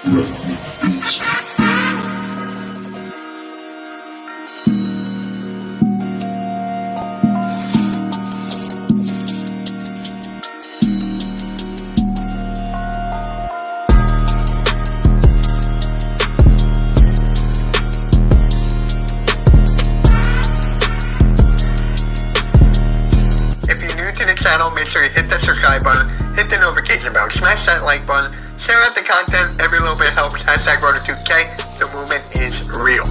Channel, make sure you hit the subscribe button, hit the notification bell, smash that like button, share out the content. Every little bit helps. Hashtag Road to 2K. The movement is real.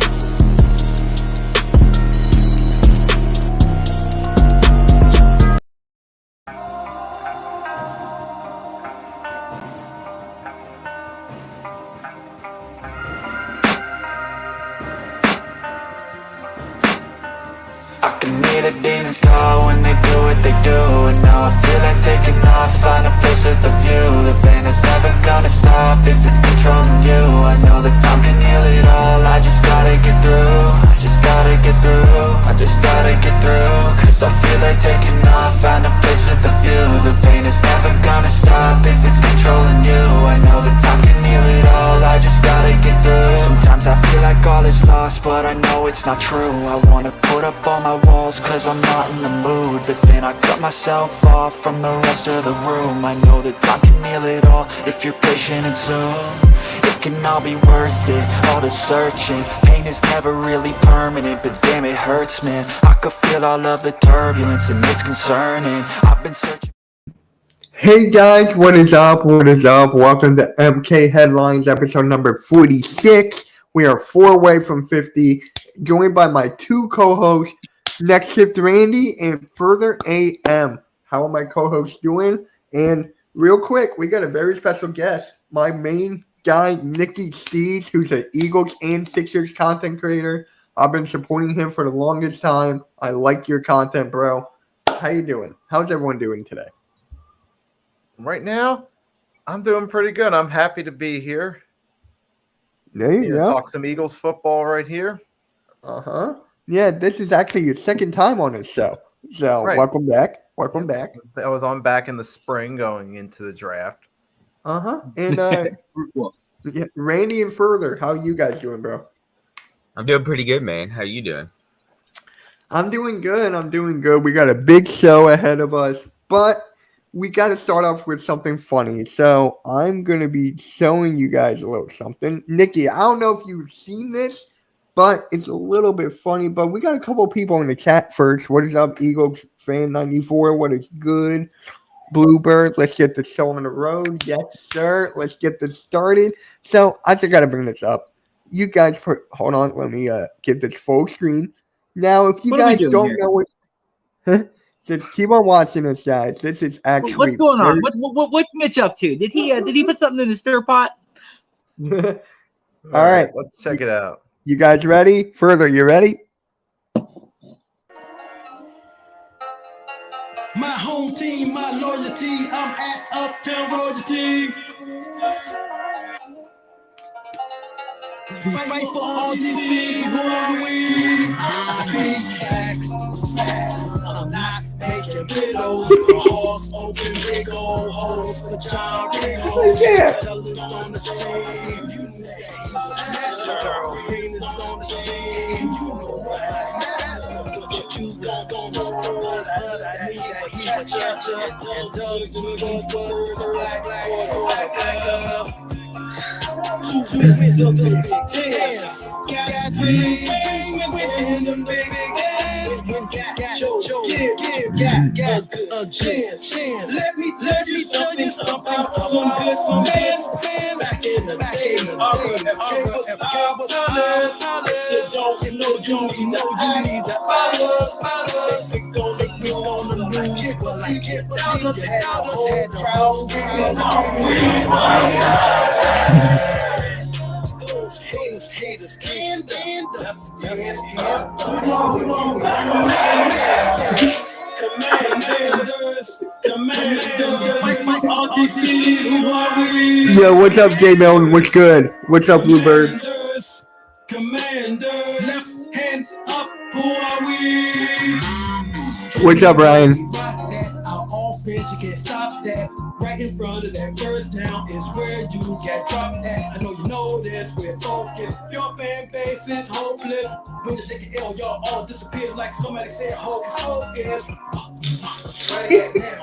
I can hear the demons call when they do what they do. And now I feel like taking off, find a place with a view. The pain is never gonna stop if it's controlling you. I know that time can heal it all, I just gotta get through. I just gotta get through, I just gotta get through. Cause I feel like taking off, find a place with a view. The pain is never gonna stop if it's controlling you. I know that time can heal it all, I just gotta get through. Sometimes I feel like all is lost, but I know it's not true. I wanna put up all my walls cause I'm not in the mood, but then I cut myself off from the rest of the room. I know that time can heal it all if you're patient and soon. It can all be worth it, all the searching. Pain is never really permanent, but damn it hurts, man. I could feel all of the turbulence and it's concerning. I've been searching. Hey guys, what is up? What is up? Welcome to MK Headlines, episode number 46. We are 4 away from 50, joined by my 2 co-hosts, Next Shift Randy and Further AM. How are my co-hosts doing? And real quick, we got a very special guest, my main guy, Nicky Steves, who's an Eagles and Sixers content creator. I've been supporting him for the longest time. I like your content, bro. How you doing? How's everyone doing today? Right now, I'm doing pretty good. I'm happy to be here. There you go. Talk some Eagles football right here. Uh-huh. Yeah, this is actually your second time on this show. So right. Welcome back. Welcome back. I was on back in the spring going into the draft. Uh-huh. And yeah, Randy and Further, how are you guys doing, bro? I'm doing pretty good, man. How you doing? I'm doing good. I'm doing good. We got a big show ahead of us, but we got to start off with something funny. So I'm going to be showing you guys a little something. Nikki, I don't know if you've seen this, but it's a little bit funny. But we got a couple people in the chat first. What is up, Eagles fan 94? What is good? Bluebird, let's get the show on the road. Yes, sir. Let's get this started. So I just got to bring this up. You guys, hold on. Let me get this full screen. Now, if you guys don't know what, just keep on watching this, guys. This is actually what's going on. What's Mitch up to? Did he put something in the stir pot? All right, let's check it out. You guys ready? Further, you ready? My home team, my loyalty. I'm at Uptown Royalty. We fight for Undefeated. Who are we? I speak facts. I'm not making riddles. My heart's open, big old holes for the John Ringles. Yeah. Fellas on the team, you know Gerald Green is on the team. You know what you got going on, but I need to hear cha-cha and Doug do black. Two with the big dance. Got three in the big dance. Got a chance. Let me tell you something about some good fans. Back in the day, FK was others. You don't know you need the others. We gonna do it like others had trials. Haters, and Yo, what's up, J Melon? What's good? What's up, Bluebird? Commanders, left hand up, who are we? What's up, Ryan? Our offense, you can't stop that. Right in front of that first down is where you get dropped at. I know you know know this, we're focused. Your fan base is hopeless. When you take an L, y'all all disappear like somebody said hocus pocus. Right now.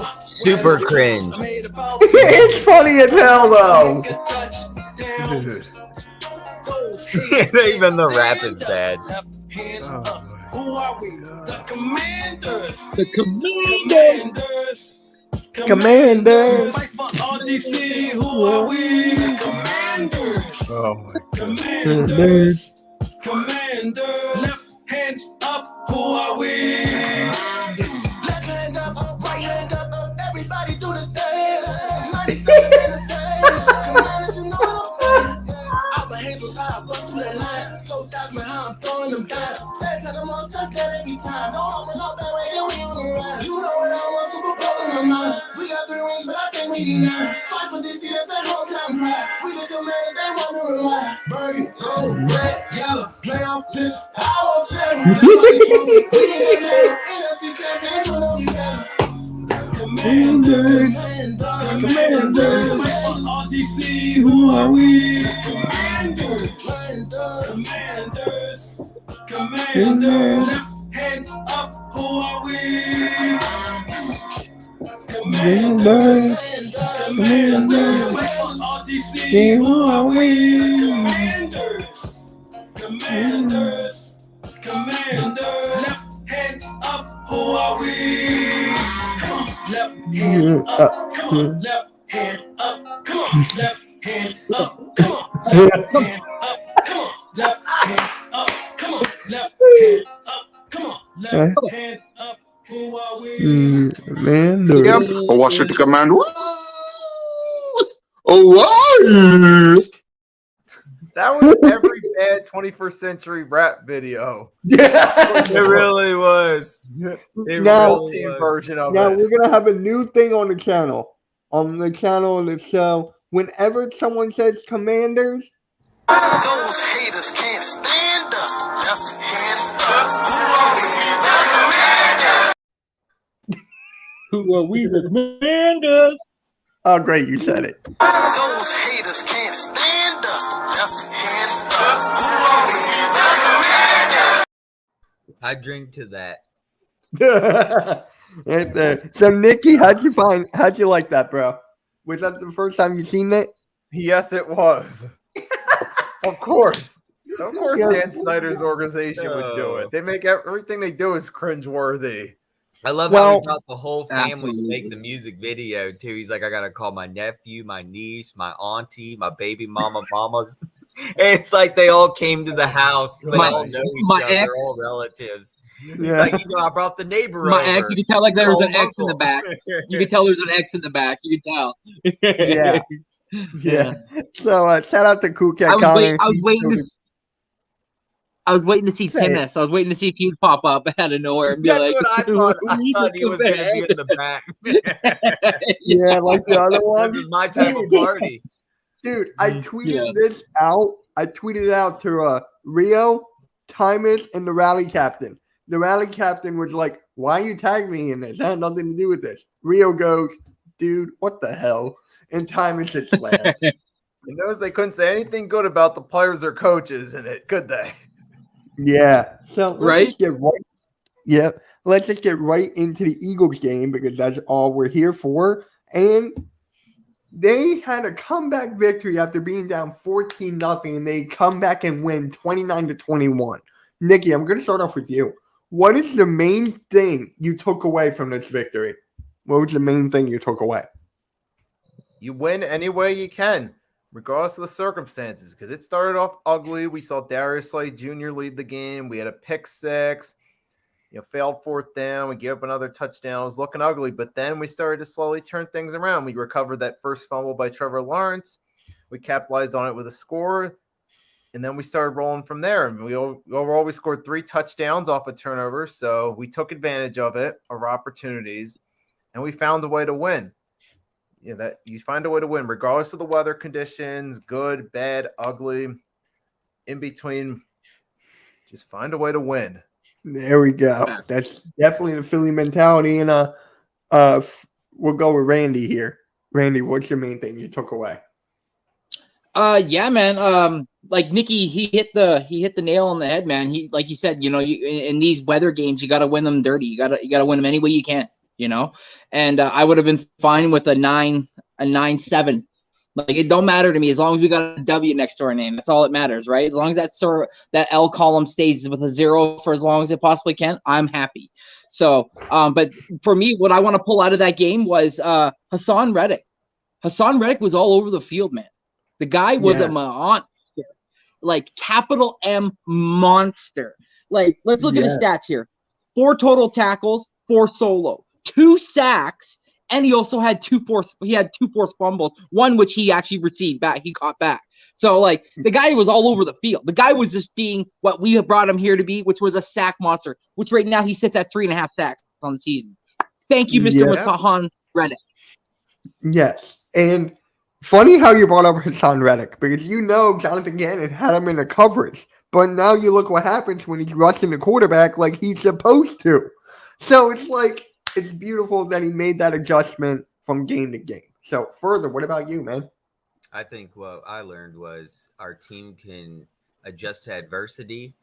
Super cringe. It's funny as hell though. Dude. Even the rap is bad. Who are we? The Commanders. The Commanders. Commanders. Fight for RDC. Who are we? The Commanders. Oh my god. Commanders. Commanders. Left hand up. Who are we? Left hand up, right hand up. Everybody do this dance. 97 in the same. Commanders, you know what I'm saying? Out my hands was high, bust through that line. Close down my how I'm throwing them down. Said tell them all touch that every time. Don't open up that way, then we on the rise. You know what I want, Super Bowl in my mind. We got 3 rings, but I think we deny. Fight for DC, that's that hometown pride. We the Commanders, they wondering why. Burgundy, gold, red, yellow, playoff piss. I won't say. Everybody trophy, we need a name. NFC champions, you know we got. Commanders, Commanders, RDC, who are we? Commanders, Commanders, left hand up, who are we? Commanders, RDC, who are we? Commanders, left hand up, who are we? Left hand up, come on, left hand up, come on, left hand up, come on, left hand up, come on, left hand up, come on, left hand up, come on, left hand up, who are we? Commanders. Yep. I watch it to command. Oh, wow. That was every bad 21st century rap video. It really was. It Now- really Team was. version of Now it. we're gonna have a new thing on the channel. On the channel of the show, whenever someone says Commanders, Those haters can't stand us. Left hand up, who are we? The Commanders. Who are we? The Commanders. oh great, you said it. Those haters can't stand us. Left hand up, who are we? The Commanders. I drink to that. Right there. So Nikki, how'd you like that, bro? Was that the first time you seen it? Yes, it was. Of course. Of course, Yeah. Dan Snyder's organization would do it. They make everything they do is cringeworthy. I love how Well- he got the whole family to make Absolutely. the music video too. He's like, I gotta call my nephew, my niece, my auntie, my baby mama, mamas. It's like they all came to the house. They My- all know each my other. ex- They're all relatives. He's Yeah. like, I brought the neighbor My over. ex, you can tell like there was Call an him X in the uncle. back. You can tell there's an X in the back. You can tell. Yeah. Yeah. So shout out to Cool Cat I was, Connor. I was waiting to see Say it. Timus. I was waiting to see if he'd pop up out of nowhere and be That's like, what I thought. I "We thought he the was going to be in the back. Yeah, like the other This one. is my type of party. Dude, I tweeted Yeah. this out. I tweeted it out to Rio, Timus, and the rally captain. The rally captain was like, "Why you tag me in this? That had nothing to do with this." Rio goes, "Dude, what the hell?" And Timus just laughed. You notice they couldn't say anything good about the players or coaches in it, could they? Yeah. So let's Right? just get right. Yep. Let's just get right into the Eagles game because that's all we're here for. And they had a comeback victory after being down 14-0, and they come back and win 29-21. Nikki, I'm going to start off with you. What is the main thing you took away from this victory? What was the main thing you took away? You win any way you can, regardless of the circumstances, because it started off ugly. We saw Darius Slay Jr. leave the game. We had a pick six, failed fourth down. We gave up another touchdown. It was looking ugly, but then we started to slowly turn things around. We recovered that first fumble by Trevor Lawrence. We capitalized on it with a score, and then we started rolling from there. And overall, we scored 3 touchdowns off a turnover, so we took advantage of it, our opportunities, and we found a way to win. That you find a way to win regardless of the weather conditions, good, bad, ugly, in between. Just find a way to win. There we go. That's definitely the Philly mentality. And we'll go with Randy here. Randy, what's your main thing you took away? Yeah, man. Like Nikki, he hit the nail on the head, man. He, like you said, in these weather games, you got to win them dirty. You got to win them any way you can, And I would have been fine with a 9-7. Like, it don't matter to me as long as we got a W next to our name. That's all that matters, right? As long as that L column stays with a 0 for as long as it possibly can, I'm happy. So, but for me, what I want to pull out of that game was Hassan Reddick. Hassan Reddick was all over the field, man. The guy was Yeah. a monster, like capital M monster. Like, let's look at his stats here: 4 total tackles, 4 solo, 2 sacks, and he also had 2 forced fumbles. One which he actually received back, he caught back. So, like, the guy was all over the field. The guy was just being what we have brought him here to be, which was a sack monster. Which right now he sits at 3.5 sacks on the season. Thank you, Mr. Hassan Reddick. Yes. And funny how you brought up Hassan Reddick, because Jonathan Gannon had him in the coverage. But now you look what happens when he's rushing the quarterback like he's supposed to. So it's beautiful that he made that adjustment from game to game. So further, what about you, man? I think what I learned was our team can adjust to adversity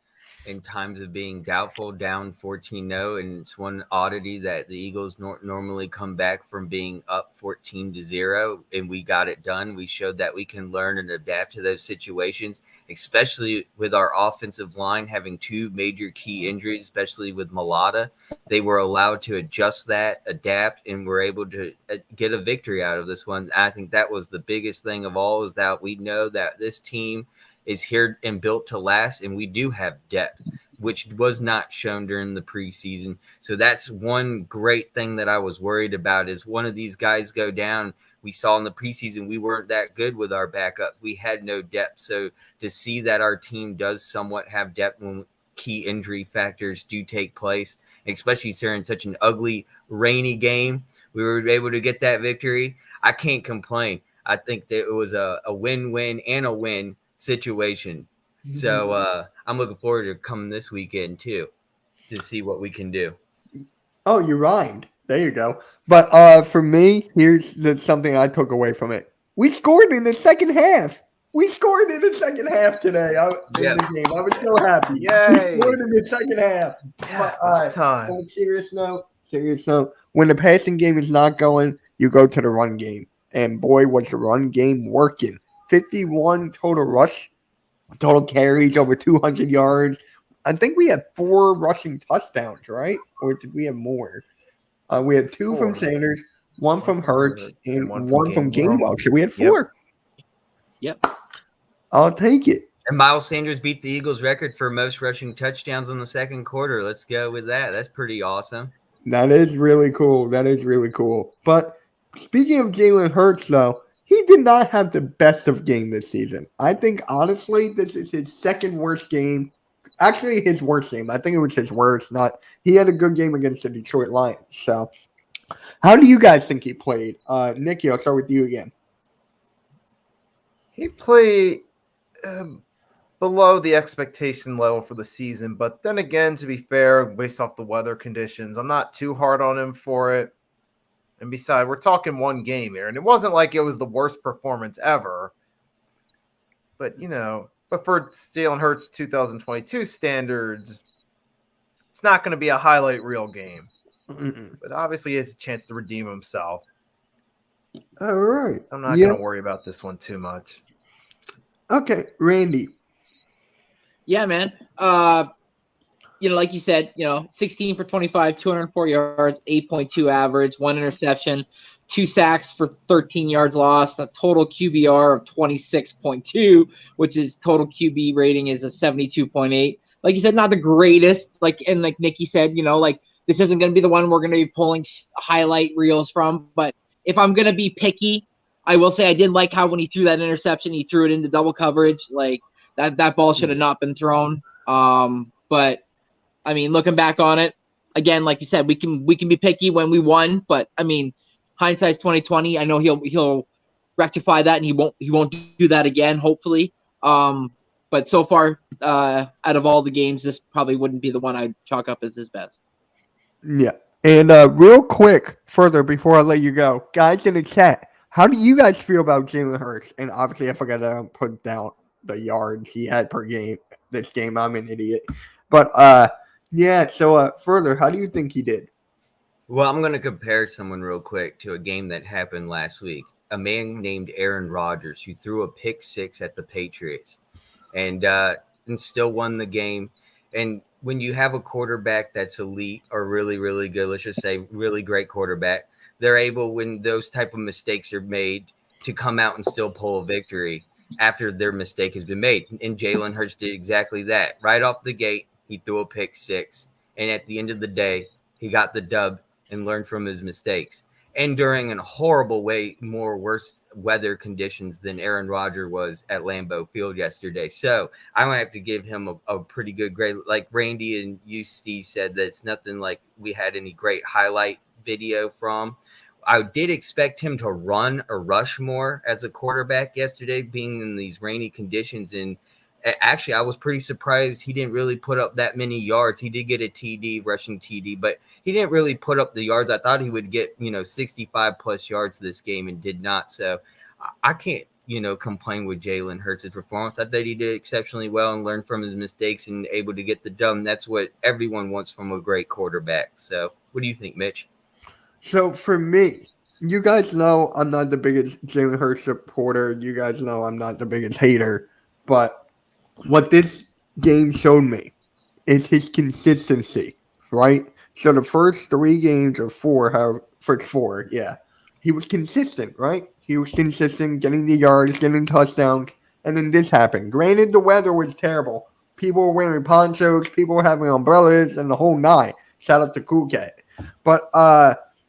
in times of being doubtful, down 14-0. And it's one oddity that the Eagles normally come back from being up 14-0, and we got it done. We showed that we can learn and adapt to those situations, especially with our offensive line having 2 major key injuries, especially with Malata. They were allowed to adjust that, adapt, and were able to get a victory out of this one. I think that was the biggest thing of all, is that we know that this team is here and built to last, and we do have depth, which was not shown during the preseason. So that's one great thing that I was worried about, is one of these guys go down. We saw in the preseason we weren't that good with our backup. We had no depth. So to see that our team does somewhat have depth when key injury factors do take place, especially during such an ugly, rainy game, we were able to get that victory. I can't complain. I think that it was a win-win and a win situation. So I'm looking forward to coming this weekend too, to see what we can do. Oh, you rhymed. There you go. But for me, here's something I took away from it. We scored in the second half. We scored in the second half today in the game. I was so happy. Yay. We scored in the second half. But, on a serious note, when the passing game is not going, you go to the run game. And boy, was the run game working. 51 total carries, over 200 yards. I think we had 4 rushing touchdowns, right? Or did we have more? We had 2 from Sanders, 1 from Hurts, and 1 from Gainwell. So we had 4. Yep. I'll take it. And Miles Sanders beat the Eagles' record for most rushing touchdowns in the second quarter. Let's go with that. That's pretty awesome. That is really cool. But speaking of Jalen Hurts, though, he did not have the best of game this season. I think, honestly, this is his second worst game. Actually, his worst game. I think it was his worst. He had a good game against the Detroit Lions. So, how do you guys think he played? Nikki, I'll start with you again. He played below the expectation level for the season. But then again, to be fair, based off the weather conditions, I'm not too hard on him for it. And besides, we're talking one game here, and it wasn't like it was the worst performance ever. But, but for Jalen Hurts 2022 standards, it's not going to be a highlight reel game. But obviously, he has a chance to redeem himself. All right. So I'm not going to worry about this one too much. Okay, Randy. Yeah, man. Like you said, 16 for 25, 204 yards, 8.2 average, 1 interception, 2 sacks for 13 yards lost, a total QBR of 26.2, which is total QB rating is a 72.8. Like you said, not the greatest. Like Nikki said, this isn't going to be the one we're going to be pulling highlight reels from. But if I'm going to be picky, I will say I did like how when he threw that interception, he threw it into double coverage. Like that ball should have not been thrown. But I mean, looking back on it, again, like you said, we can be picky when we won, but I mean, hindsight's 2020. I know he'll rectify that, and he won't do that again, hopefully. But so far, out of all the games, this probably wouldn't be the one I'd chalk up as his best. Yeah, and real quick, further before I let you go, guys in the chat, How do you guys feel about Jalen Hurts? And obviously, I forgot to put down the yards he had per game. This game, I'm an idiot. But yeah. So further, how do you think he did? Well, I'm going to compare someone real quick to a game that happened last week. A man named Aaron Rodgers who threw a pick six at the Patriots and still won the game. And when you have a quarterback that's elite or really, really good, let's just say really great quarterback, they're able, when those type of mistakes are made, to come out and still pull a victory after their mistake has been made. And Jalen Hurts did exactly that. Right off the gate, he threw a pick six. And at the end of the day, he got the dub and learned from his mistakes. And during a horrible more worse weather conditions than Aaron Rodgers was at Lambeau Field yesterday. So I might have to give him a pretty good grade. Like Randy and you, Steve, said that it's nothing like we had any great highlight video from. I did expect him to run or rush more as a quarterback yesterday, being in these rainy conditions. And actually, I was pretty surprised he didn't really put up that many yards. He did get a TD, rushing TD, but he didn't really put up the yards. I thought he would get, 65 plus yards this game and did not. So I can't, complain with Jalen Hurts' performance. I thought he did exceptionally well and learned from his mistakes and able to get the dub. That's what everyone wants from a great quarterback. So what do you think, Mitch? So for me, you guys know I'm not the biggest Jalen Hurts supporter. You guys know I'm not the biggest hater. But what this game showed me is his consistency, right? So the first 3 games or 4, first 4, yeah, he was consistent, right? He was consistent, getting the yards, getting touchdowns, and then this happened. Granted, the weather was terrible. People were wearing ponchos, people were having umbrellas, and the whole 9. Shout out to Cool Cat. But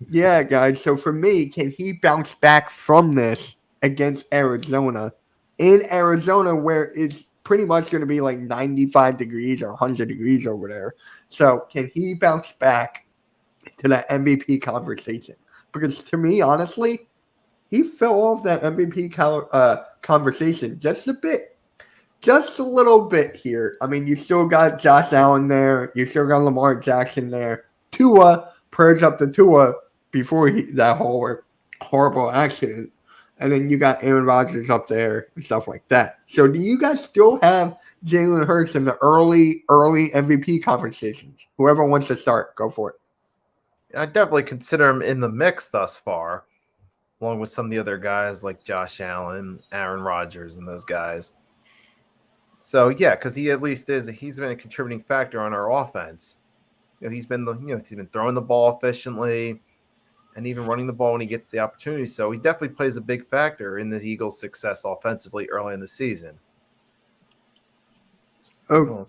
yeah, guys. So for me, can he bounce back from this against Arizona? In Arizona, where it's pretty much going to be like 95 degrees or 100 degrees over there. So can he bounce back to that MVP conversation? Because to me, honestly, he fell off that MVP conversation just a bit. Just a little bit here. I mean, you still got Josh Allen there. You still got Lamar Jackson there. Tua, prayers up to Tua before that horrible accident. And then you got Aaron Rodgers up there and stuff like that. So do you guys still have Jalen Hurts in the early MVP conversations? Whoever wants to start, go for it. I definitely consider him in the mix thus far, along with some of the other guys like Josh Allen, Aaron Rodgers, and those guys. So yeah, because he's been a contributing factor on our offense. He's been throwing the ball efficiently and even running the ball when he gets the opportunity. So he definitely plays a big factor in the Eagles' success offensively early in the season. Oh,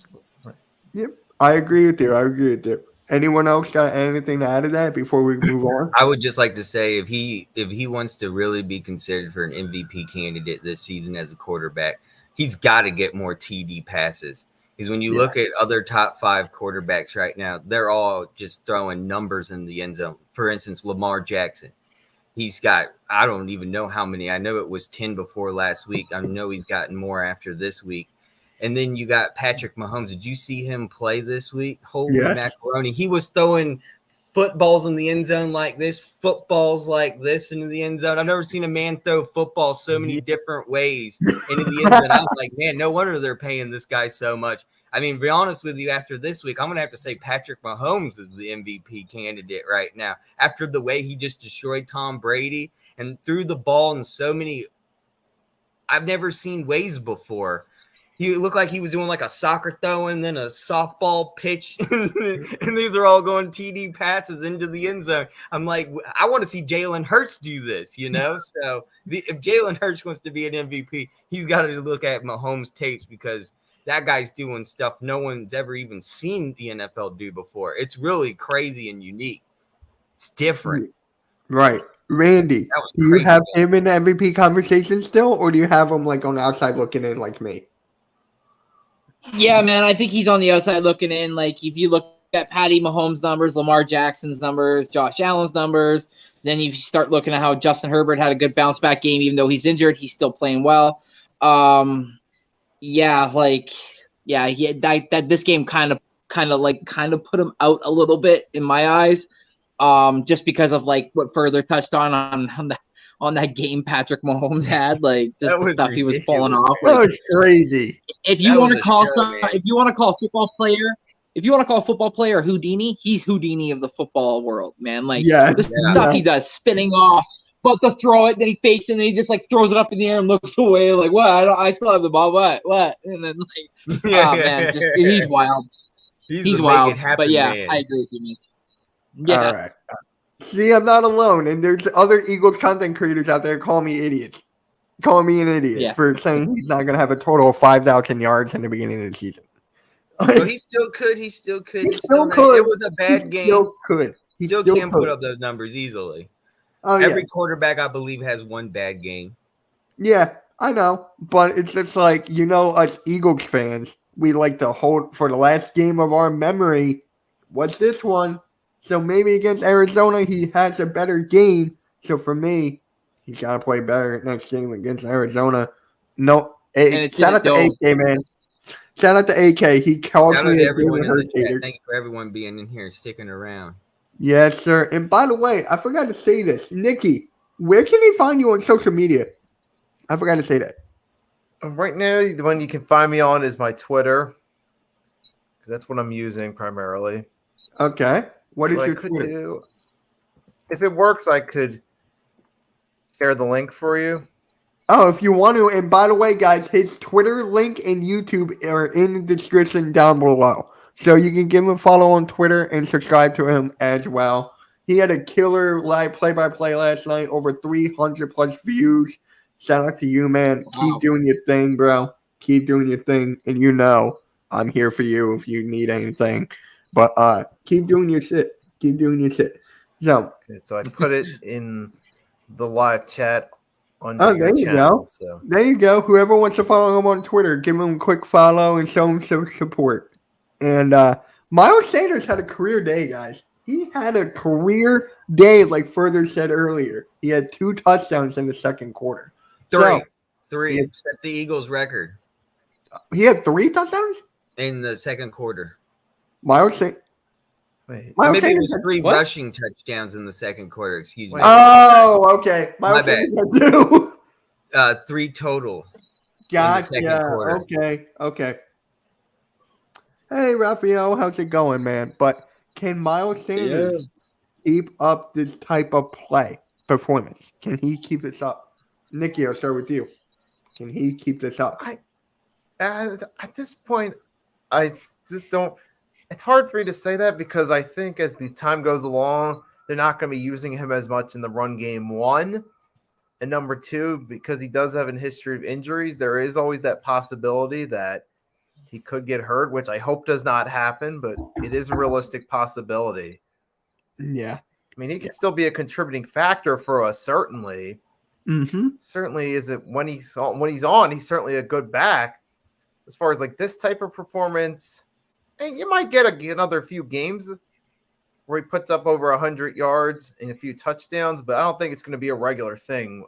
yep, I agree with you. Anyone else got anything to add to that before we move on? I would just like to say if he wants to really be considered for an MVP candidate this season as a quarterback, he's got to get more TD passes. Because when you look at other top 5 quarterbacks right now, they're all just throwing numbers in the end zone. For instance, Lamar Jackson. He's got, I don't even know how many. I know it was 10 before last week. I know he's gotten more after this week. And then you got Patrick Mahomes. Did you see him play this week? Holy macaroni. He was throwing footballs in the end zone like this, footballs like this into the end zone. I've never seen a man throw football so many different ways into the end zone. I was like, man, no wonder they're paying this guy so much. I mean, to be honest with you, after this week, I'm going to have to say Patrick Mahomes is the MVP candidate right now. After the way he just destroyed Tom Brady and threw the ball in so many I've never seen ways before. He looked like he was doing like a soccer throw and then a softball pitch. And these are all going TD passes into the end zone. I'm like, I want to see Jalen Hurts do this, So if Jalen Hurts wants to be an MVP, he's got to look at Mahomes' tapes because that guy's doing stuff no one's ever even seen the NFL do before. It's really crazy and unique. It's different. Right. Randy, do you have him in the MVP conversation still, or do you have him like on the outside looking in like me? Yeah, man, I think he's on the outside looking in. Like, if you look at Patty Mahomes' numbers, Lamar Jackson's numbers, Josh Allen's numbers, then you start looking at how Justin Herbert had a good bounce back game, even though he's injured, he's still playing well. This game kind of put him out a little bit in my eyes. Just because of like what further touched on on that game Patrick Mahomes had, like just That the was stuff he was pulling ridiculous, off. That Like, was crazy. if you That want was to a call show, some, man. if you want to call a football player, if you want to call a football player Houdini, he's Houdini of the football world, man. Like Yeah, the Yeah. stuff he does, spinning off, but to throw it, then he fakes it, and then he just like throws it up in the air and looks away, like what? I still have the ball. What? And then like, oh man, just he's wild. He's He's the wild. make it happen But yeah, man. I agree with you, man. Yeah. All right. See, I'm not alone, and there's other Eagles content creators out there calling me idiots. Calling me an idiot Yeah. for saying he's not going to have a total of 5,000 yards in the beginning of the season. Well, he still could. He still could. He It's still not- could. It was a bad He game. still could. He Still still can could. put up those numbers easily. Oh, yeah. Every quarterback, I believe, has one bad game. Yeah, I know, but it's just like, us Eagles fans, we like to hold for the last game of our memory. What's this one? So maybe against Arizona, he has a better game. So for me, he's got to play better next game against Arizona. No, it's shout out to dope. AK, man. Shout out to AK. He called Shout out me to a everyone Jalen in the Hurts chat. hater. Thank you for everyone being in here and sticking around. Yes, sir. And by the way, I forgot to say this. Nikki, where can they find you on social media? I forgot to say that. Right now, the one you can find me on is my Twitter. 'Cause that's what I'm using primarily. Okay. What is I your could Twitter? do? If it works, I could share the link for you. Oh, if you want to. And by the way, guys, his Twitter link and YouTube are in the description down below. So you can give him a follow on Twitter and subscribe to him as well. He had a killer live play-by-play last night, over 300 plus views. Shout out to you, man. Wow. Keep doing your thing, bro. Keep doing your thing. And I'm here for you if you need anything. But keep doing your shit. Keep doing your shit. So, Okay, so I put it in the live chat on Oh, your there you channel. go. So there you go. Whoever wants to follow him on Twitter, give him a quick follow and show him some support. And Miles Sanders had a career day, guys. He had a career day, like Further said earlier. He had 2 touchdowns in the second quarter. Three. Yeah. Set the Eagles record He had 3 touchdowns? in the second quarter. Miles Sanders. wait, Miles Maybe it Sanders was had- 3 What? rushing touchdowns in the second quarter. Excuse me. Wait. Oh, okay. My Miles bad. Sanders had 2. 3 total. Gotcha. quarter. Okay. Hey, Raphael, how's it going, man? But can Miles Sanders keep up this type of performance? Can he keep this up? Nikki, I'll start with you. Can he keep this up? at this point, I just don't. It's hard for me to say that because I think as the time goes along, they're not going to be using him as much in the run game. 1, and number 2, because he does have a history of injuries, there is always that possibility that he could get hurt, which I hope does not happen, but it is a realistic possibility. Yeah. I mean, he could still be a contributing factor for us, certainly. Mm-hmm. Certainly is it when he's on, he's certainly a good back. As far as like this type of performance, you might get another few games where he puts up over 100 yards and a few touchdowns, but I don't think it's going to be a regular thing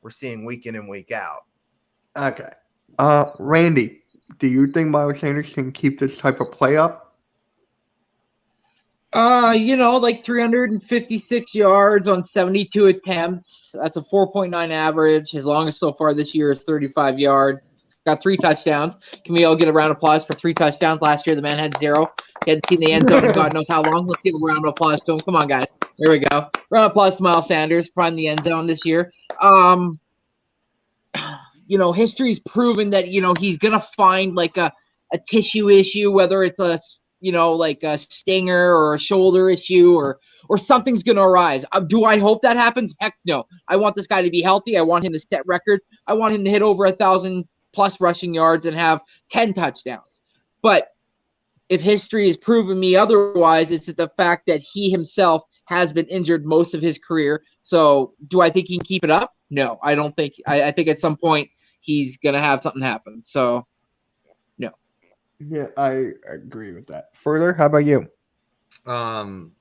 we're seeing week in and week out. Okay. Randy, do you think Miles Sanders can keep this type of play up? Like 356 yards on 72 attempts. That's a 4.9 average. His longest so far this year is 35 yards. Got 3 touchdowns. Can we all get a round of applause for 3 touchdowns? Last year, the man had 0. He hadn't seen the end zone in God knows how long. Let's give a round of applause to him. Come on, guys. There we go. Round of applause to Miles Sanders, prime the end zone this year. History's proven that, he's going to find like a tissue issue, whether it's like a stinger or a shoulder issue or something's going to arise. Do I hope that happens? Heck no. I want this guy to be healthy. I want him to set records. I want him to hit over 1,000 plus rushing yards and have 10 touchdowns. But if history has proven me otherwise, it's the fact that he himself has been injured most of his career. So do I think he can keep it up? No, I don't think. I think at some point he's going to have something happen. So, no. Yeah, I agree with that. Further, how about you? I'm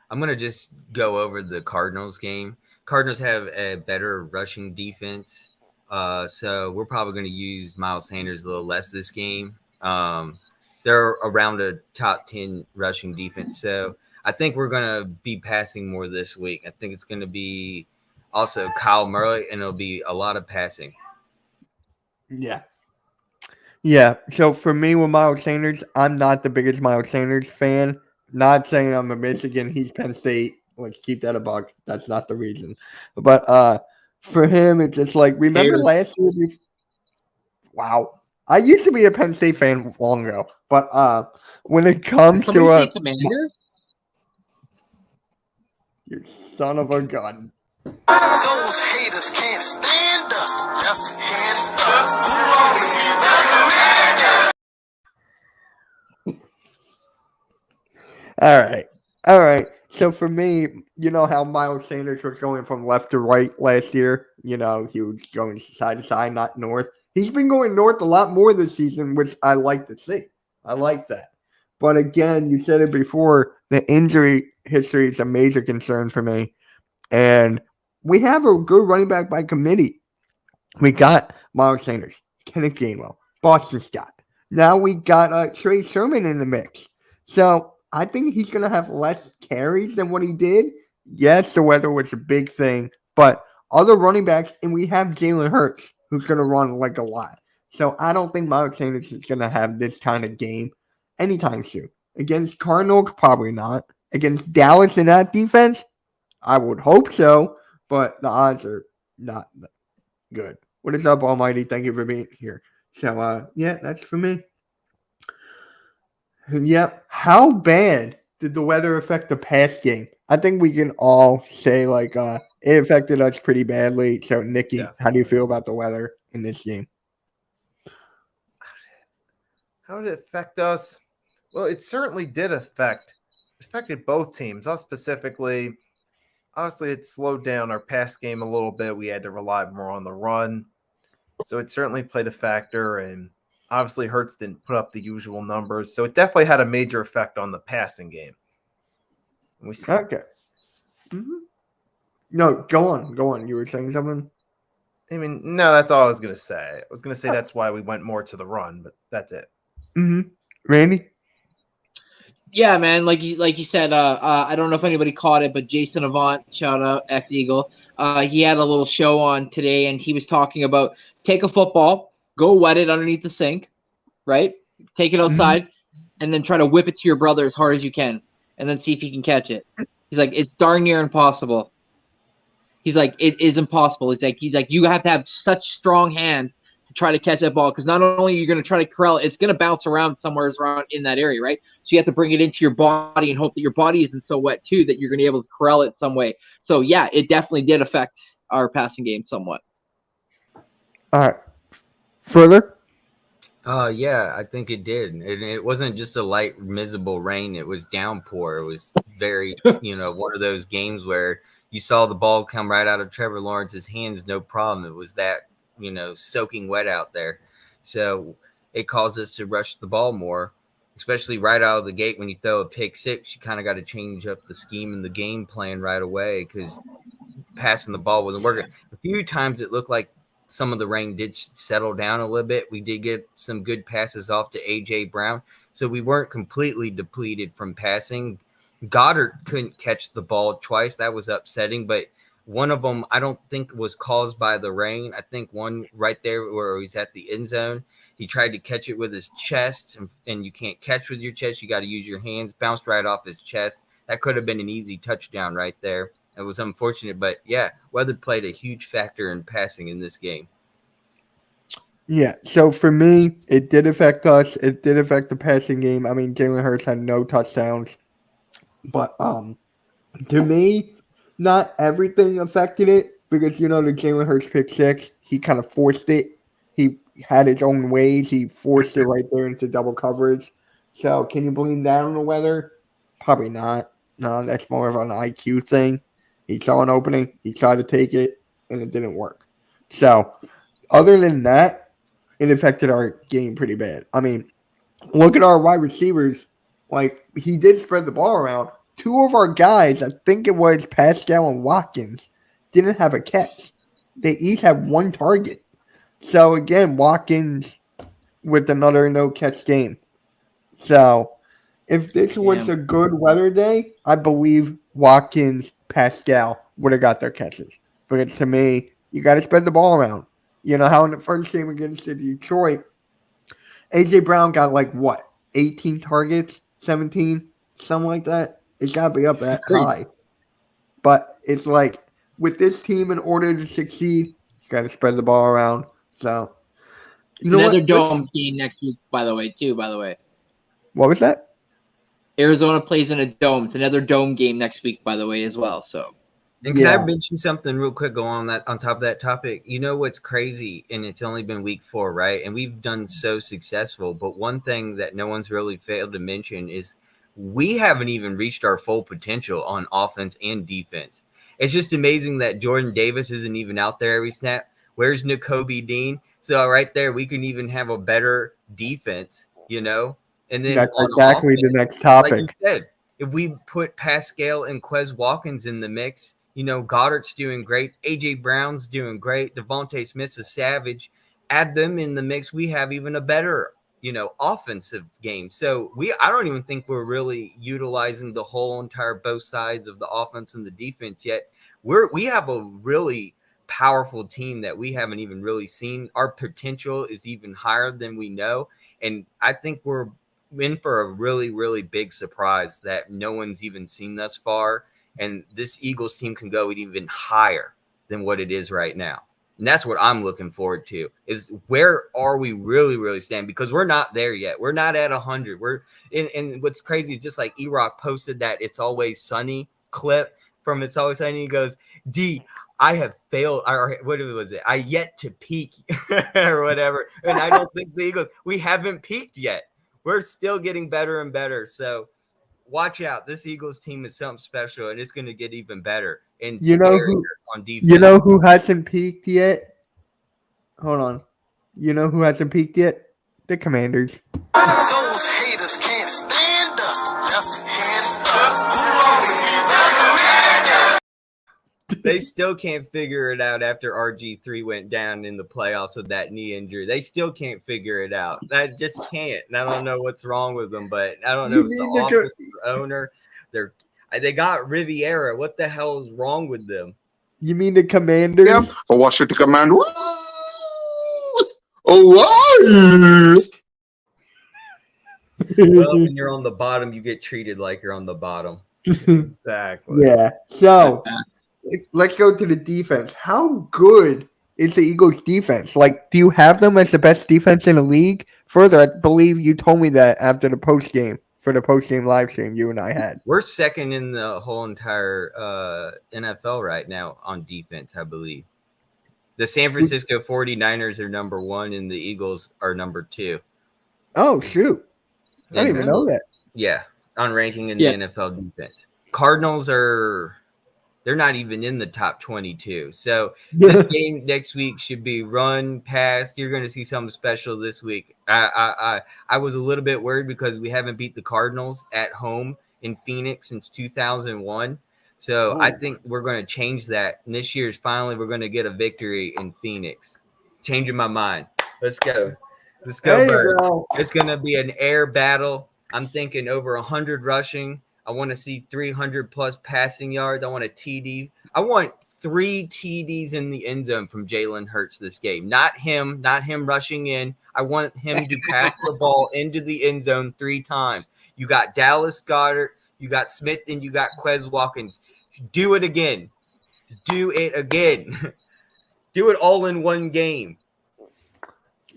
going to just go over the Cardinals game. Cardinals have a better rushing defense. So we're probably going to use Miles Sanders a little less this game. They're around a top 10 rushing defense. So I think we're going to be passing more this week. I think it's going to be also Kyle Murray, and it'll be a lot of passing. Yeah. Yeah. So for me with Miles Sanders, I'm not the biggest Miles Sanders fan. Not saying I'm a Michigan, he's Penn State. Let's keep that a buck. That's not the reason. But for him, it's just like remember Cares. last year. Wow. I used to be a Penn State fan long ago, but when it comes Somebody to say Commander? you son of a gun. Those haters can't stand us. Left hand All right. All right. So for me, you know how Miles Sanders was going from left to right last year? You know, he was going side to side, not north. He's been going north a lot more this season, which I like to see. I like that. But again, you said it before, the injury history is a major concern for me. And we have a good running back by committee. We got Miles Sanders, Kenneth Gainwell, Boston Scott. Now we got Trey Sermon in the mix. So I think he's going to have less carries than what he did. Yes, the weather was a big thing, but other running backs, and we have Jalen Hurts, who's going to run like a lot. So I don't think Miles Sanders is going to have this kind of game anytime soon. Against Cardinals, probably not. Against Dallas in that defense, I would hope so, but the odds are not good. What is up, Almighty? Thank you for being here. So, yeah, that's for me. Yep. How bad did the weather affect the pass game? I think we can all say like it affected us pretty badly. So, Nikki, how do you feel about the weather in this game? How did it affect us? Well, it certainly did affected both teams. Us specifically, obviously, it slowed down our pass game a little bit. We had to rely more on the run, so it certainly played a factor. And obviously, Hurts didn't put up the usual numbers, so it definitely had a major effect on the passing game. Okay. Mm-hmm. No, go on. You were saying something? I mean, no, that's all I was going to say. I was going to say that's why we went more to the run, but that's it. Mm-hmm. Randy? Yeah, man. Like you said, I don't know if anybody caught it, but Jason Avant, shout out ex Eagle. He had a little show on today, and he was talking about take a football, go wet it underneath the sink, right? Take it outside, and then try to whip it to your brother as hard as you can, and then see if you can catch it. He's like, it's darn near impossible. He's like, it is impossible. He's like, you have to have such strong hands to try to catch that ball because not only are you going to try to corral it, it's going to bounce around somewhere around in that area, right? So you have to bring it into your body and hope that your body isn't so wet too that you're going to be able to corral it some way. So yeah, it definitely did affect our passing game somewhat. All right. Further? Yeah, I think it did. And it wasn't just a light, miserable rain. It was downpour. It was very, one of those games where you saw the ball come right out of Trevor Lawrence's hands, no problem. It was that, soaking wet out there. So it caused us to rush the ball more, especially right out of the gate. When you throw a pick six, you kind of got to change up the scheme and the game plan right away because passing the ball wasn't working. A few times it looked like some of the rain did settle down a little bit. We did get some good passes off to A.J. Brown. So we weren't completely depleted from passing. Goddard couldn't catch the ball twice. That was upsetting. But one of them I don't think was caused by the rain. I think one right there where he's at the end zone, he tried to catch it with his chest. And you can't catch with your chest. You got to use your hands. Bounced right off his chest. That could have been an easy touchdown right there. It was unfortunate, but yeah, weather played a huge factor in passing in this game. Yeah, so for me, it did affect us. It did affect the passing game. I mean, Jalen Hurts had no touchdowns. But to me, not everything affected it because, the Jalen Hurts pick six, he kind of forced it. He had his own ways. He forced it right there into double coverage. So can you blame that on the weather? Probably not. No, that's more of an IQ thing. He saw an opening, he tried to take it, and it didn't work. So, other than that, it affected our game pretty bad. I mean, look at our wide receivers. Like, he did spread the ball around. Two of our guys, I think it was Pascal and Watkins, didn't have a catch. They each had one target. So, again, Watkins with another no-catch game. So, if this was a good weather day, I believe Watkins, Pascal would have got their catches. But to me, you got to spread the ball around. You know how in the first game against the Detroit, AJ Brown got like what, 18 targets, 17, something like that. It's got to be up that high. But it's like with this team, in order to succeed, you got to spread the ball around. So, you know Another what? dome game next week, by the way. What was that? Arizona plays in a dome. It's another dome game next week, by the way, as well. So, and can I mention something real quick? Go on that on top of that topic. You know what's crazy, and it's only been week 4, right? And we've done so successful. But one thing that no one's really failed to mention is we haven't even reached our full potential on offense and defense. It's just amazing that Jordan Davis isn't even out there every snap. Where's Nakobe Dean? So right there, we can even have a better defense, you know. And then that's on exactly offense, the next topic. like you said, if we put Pascal and Quez Watkins in the mix, you know, Goddard's doing great, AJ Brown's doing great, Devontae Smith's a savage. Add them in the mix, we have even a better, you know, offensive game. So I don't even think we're really utilizing the whole entire both sides of the offense and the defense yet. We have a really powerful team that we haven't even really seen. Our potential is even higher than we know, and I think we're in for a really, really big surprise that no one's even seen thus far. And this Eagles team can go even higher than what it is right now. And that's what I'm looking forward to, is where are we really, really standing? Because we're not there yet. We're not at 100. And what's crazy is just like E-Rock posted that It's Always Sunny clip from It's Always Sunny. He goes, D, I have failed. Or what was it? I yet to peak or whatever. And I don't think the Eagles, we haven't peaked yet. We're still getting better and better. So watch out. This Eagles team is something special, and it's going to get even better and scarier on defense. You know who hasn't peaked yet? Hold on. You know who hasn't peaked yet? The Commanders. Those haters can't stand us. Left hand They still can't figure it out after RG3 went down in the playoffs with that knee injury. They still can't figure it out. I just can't. And I don't know what's wrong with them, but I don't know if it's the office, the owner. They got Riviera. What the hell is wrong with them? You mean the Commanders? Yeah, or Washington Commando. Oh, Well, when you're on the bottom, you get treated like you're on the bottom. Exactly. Yeah. So let's go to the defense. How good is the Eagles defense? Like, do you have them as the best defense in the league? Further, I believe you told me that after the post game live stream you and I had. We're second in the whole entire NFL right now on defense, I believe. The San Francisco 49ers are number 1 and the Eagles are number 2. Oh, shoot. I didn't even know that. Yeah, on ranking in the NFL defense. Cardinals they're not even in the top 22. So this game next week should be run, pass. You're going to see something special this week. I was a little bit worried because we haven't beat the Cardinals at home in Phoenix since 2001. So I think we're going to change that. And this year's finally we're going to get a victory in Phoenix. Changing my mind. Let's go. Let's go, Birds. It's going to be an air battle. I'm thinking over 100 rushing. I want to see 300 plus passing yards. I want a TD. I want 3 TDs in the end zone from Jalen Hurts this game. Not him rushing in. I want him to pass the ball into the end zone 3 times. You got Dallas Goedert, you got Smith, and you got Quez Watkins. Do it again. Do it again. Do it all in one game.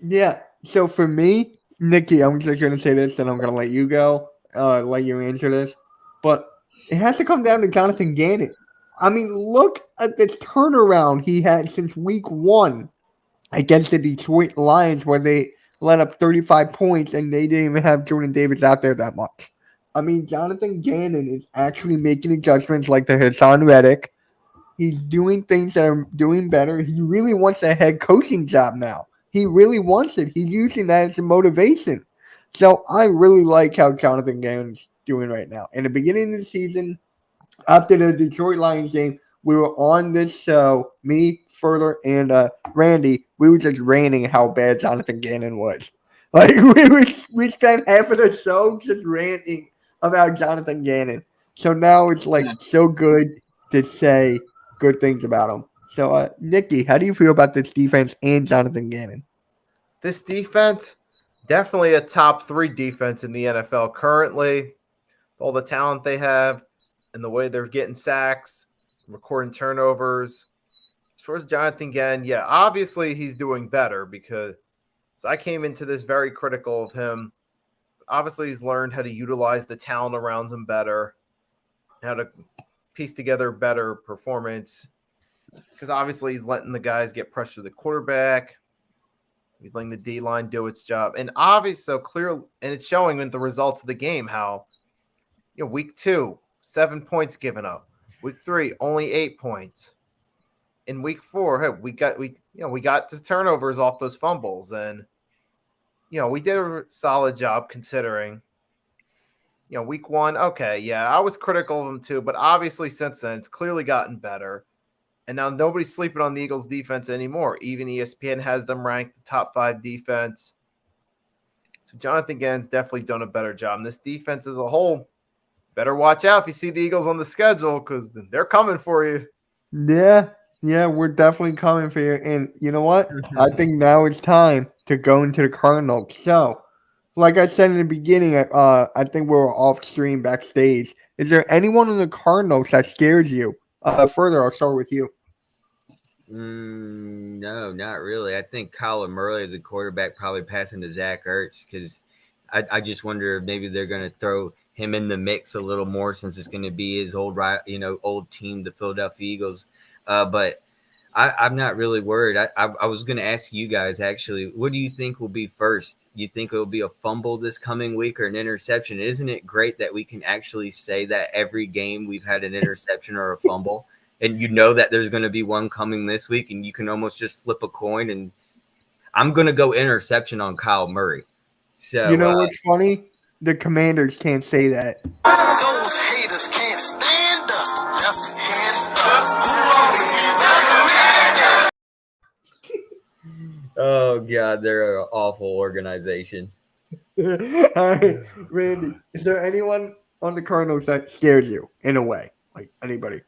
Yeah. So for me, Nikki, I'm just going to say this, and I'm going to let you go, let you answer this. But it has to come down to Jonathan Gannon. I mean, look at this turnaround he had since week 1 against the Detroit Lions, where they let up 35 points and they didn't even have Jordan Davis out there that much. I mean, Jonathan Gannon is actually making adjustments like the Hassan Reddick. He's doing things that are doing better. He really wants a head coaching job now. He really wants it. He's using that as a motivation. So I really like how Jonathan Gannon's doing right now. In the beginning of the season, after the Detroit Lions game, we were on this show, me, Further, and Randy. We were just ranting how bad Jonathan Gannon was. Like we spent half of the show just ranting about Jonathan Gannon. So now it's like so good to say good things about him. So, Nikki, how do you feel about this defense and Jonathan Gannon? This defense, definitely a top 3 defense in the NFL currently. All the talent they have and the way they're getting sacks, recording turnovers. As far as Jonathan Gannon, yeah, obviously he's doing better because I came into this very critical of him. Obviously, he's learned how to utilize the talent around him better, how to piece together better performance. Because obviously, he's letting the guys get pressure to the quarterback. He's letting the D line do its job, and obviously, so clear, and it's showing in the results of the game how, week 2, 7 points given up. Week 3, only 8 points. In week 4, hey, we got the turnovers off those fumbles, and we did a solid job considering. Week 1, okay, yeah, I was critical of them too, but obviously since then it's clearly gotten better. And now nobody's sleeping on the Eagles defense anymore. Even ESPN has them ranked the top 5 defense. So Jonathan Gannon's definitely done a better job. And this defense as a whole, better watch out if you see the Eagles on the schedule because they're coming for you. Yeah, we're definitely coming for you. And you know what? I think now it's time to go into the Cardinals. So, like I said in the beginning, I think we were off stream backstage. Is there anyone in the Cardinals that scares you? Further, I'll start with you. No, not really. I think Kyler Murray as a quarterback probably passing to Zach Ertz because I just wonder if maybe they're going to throw him in the mix a little more since it's going to be his old team, the Philadelphia Eagles. But I'm not really worried. I was going to ask you guys, actually, what do you think will be first? You think it will be a fumble this coming week or an interception? Isn't it great that we can actually say that every game we've had an interception or a fumble? And that there's going to be one coming this week, and you can almost just flip a coin. And I'm going to go interception on Kyle Murray. So what's funny? The Commanders can't say that. Those haters can't stand us. Left hand up. Oh, God, they're an awful organization. All right, Randy, is there anyone on the Cardinals that scares you in a way? Like anybody?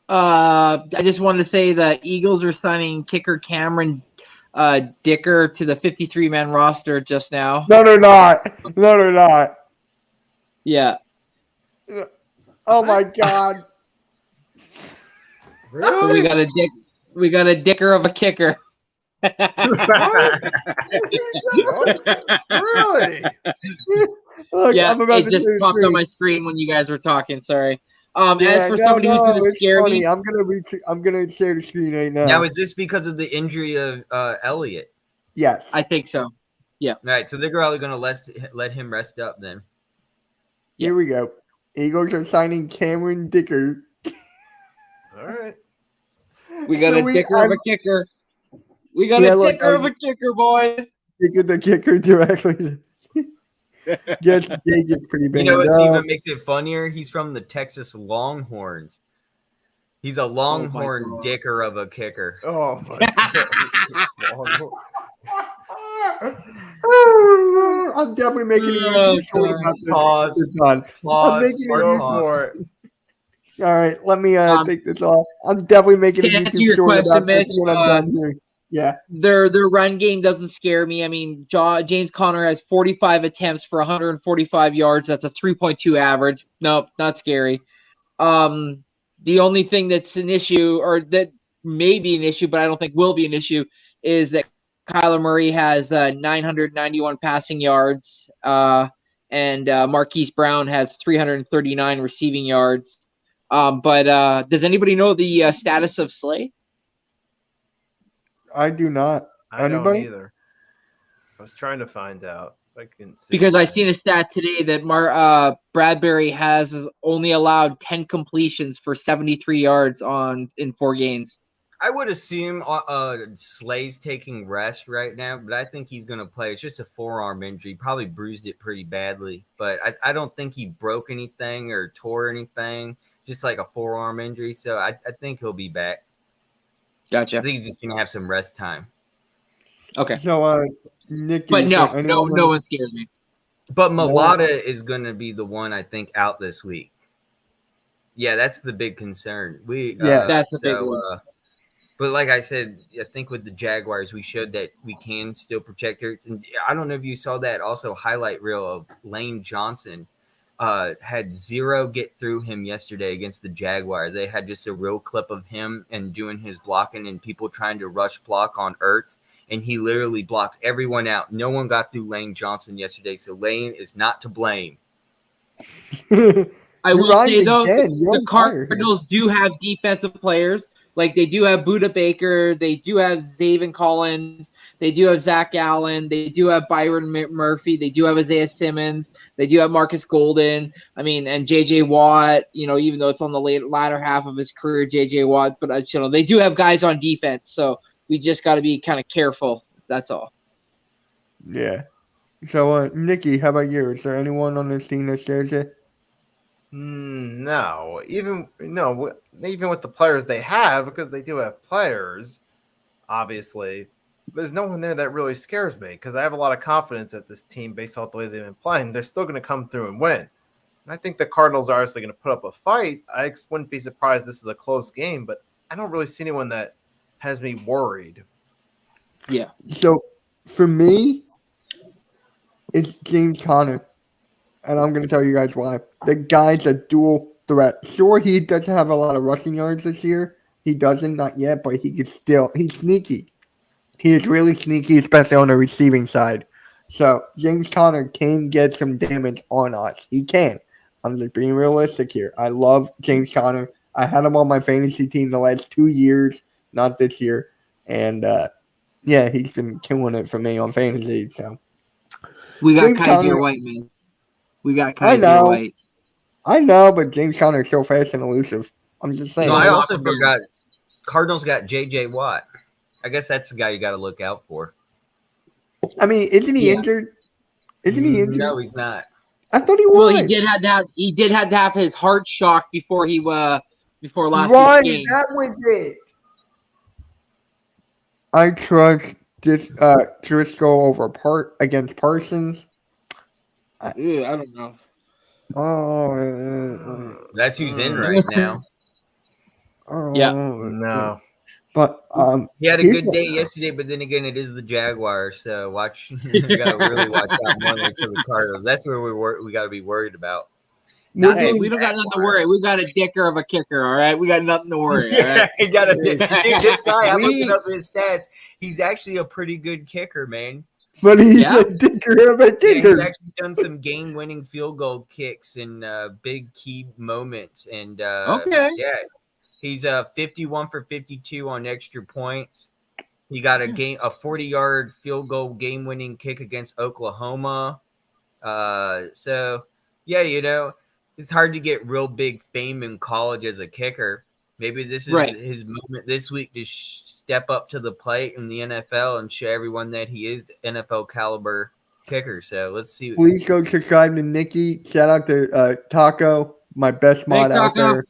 I just wanted to say the Eagles are signing kicker Cameron Dicker to the 53-man roster just now. No, they're not. Yeah. Oh my God. Really? So we got a dicker of a kicker. Really? Look, Yeah, I'm about it to just share the popped screen. on my screen when you guys were talking. Sorry. Yeah, as for somebody who's going to it's scare funny. me, I'm gonna share the screen right now. Now, is this because of the injury of Elliott? Yes. I think so. All right, so they're probably going to let him rest up then. Yeah. Here we go. Eagles are signing Cameron Dicker. All right. We got So a dicker of a kicker. We got Yeah, a look, dicker of a kicker, boys. the kicker directly. Yes, Jake is pretty bad. You know what even makes it funnier? He's from the Texas Longhorns. He's a Longhorn God. dicker of a kicker. Oh, my God. I'm definitely making a YouTube short about this. Pause. It's done. I'm Pause. making a Go YouTube. for it. All right, let me take this off. I'm definitely making a to answer YouTube your short question, about this Mitch, when I'm done here. Yeah. Their run game doesn't scare me. I mean, James Conner has 45 attempts for 145 yards. That's a 3.2 average. Nope, not scary. The only thing that's an issue, or that may be an issue, but I don't think will be an issue, is that Kyler Murray has 991 passing yards, and Marquise Brown has 339 receiving yards. But does anybody know the status of Slay? I do not. I Anybody? don't either. I was trying to find out. I couldn't see. Because I seen a stat today that Bradbury has only allowed 10 completions for 73 yards in 4 games. I would assume Slay's taking rest right now, but I think he's going to play. It's just a forearm injury. Probably bruised it pretty badly, but I don't think he broke anything or tore anything. Just like a forearm injury. So I think he'll be back. Gotcha. I think he's just going to have some rest time. Okay. So, Nick, But no one scares me. But Mulata is going to be the one, I think, out this week. Yeah, that's the big concern. Yeah. That's the big one. But like I said, I think with the Jaguars, we showed that we can still protect Hurts. And I don't know if you saw that also highlight reel of Lane Johnson had 0 get through him yesterday against the Jaguars. They had just a real clip of him and doing his blocking and people trying to rush block on Ertz. And he literally blocked everyone out. No one got through Lane Johnson yesterday. So Lane is not to blame. I will say, though, again. the Cardinals do have defensive players. Like, they do have Buda Baker. They do have Zaven Collins. They do have Zach Allen. They do have Byron Murphy. They do have Isaiah Simmons. They do have Marcus Golden. I mean, and J.J. Watt, even though it's on the latter half of his career, J.J. Watt. But, they do have guys on defense. So we just got to be kind of careful. That's all. Yeah. So, Nikki, how about you? Is there anyone on this team that scares you? No, even with the players they have, because they do have players, obviously, there's no one there that really scares me because I have a lot of confidence at this team based off the way they've been playing. They're still going to come through and win. And I think the Cardinals are obviously going to put up a fight. I wouldn't be surprised this is a close game, but I don't really see anyone that has me worried. Yeah. So, for me, it's James Conner. And I'm going to tell you guys why. The guy's a dual threat. Sure, he doesn't have a lot of rushing yards this year. He doesn't, not yet, but he's sneaky. He is really sneaky, especially on the receiving side. So, James Conner can get some damage on us. He can. I'm just being realistic here. I love James Conner. I had him on my fantasy team the last 2 years, not this year. And, he's been killing it for me on fantasy. So, we got James Kaiser Conner, White, man. We got Kaiser White. I know, but James Conner is so fast and elusive. I'm just saying. No, I also forgot Cardinals got J.J. Watt. I guess that's the guy you got to look out for. I mean, isn't he injured? Isn't he injured? No, he's not. I thought he was. Well, he did have to have his heart shocked before last right, week's game. That was it. I trust this Driscoll over against Parsons. I don't know. Oh, that's who's in right now. Yeah. No. But he had a good day yesterday, but then again, it is the Jaguars, so watch. You got to really watch out more for the Cardinals. That's where we got to be worried about. Hey, we don't got nothing to worry. We got a dicker of a kicker. All right, we got nothing to worry. All right? He got dude, this guy. I'm looking up his stats. He's actually a pretty good kicker, man. But he's a dicker of a kicker. He's actually done some game-winning field goal kicks in big key moments, and he's 51 for 52 on extra points. He got a 40-yard field goal game-winning kick against Oklahoma. So it's hard to get real big fame in college as a kicker. Maybe this is his moment this week to step up to the plate in the NFL and show everyone that he is the NFL caliber kicker. So let's see. Please go subscribe to Nikki. Shout out to Taco, my best mod out there.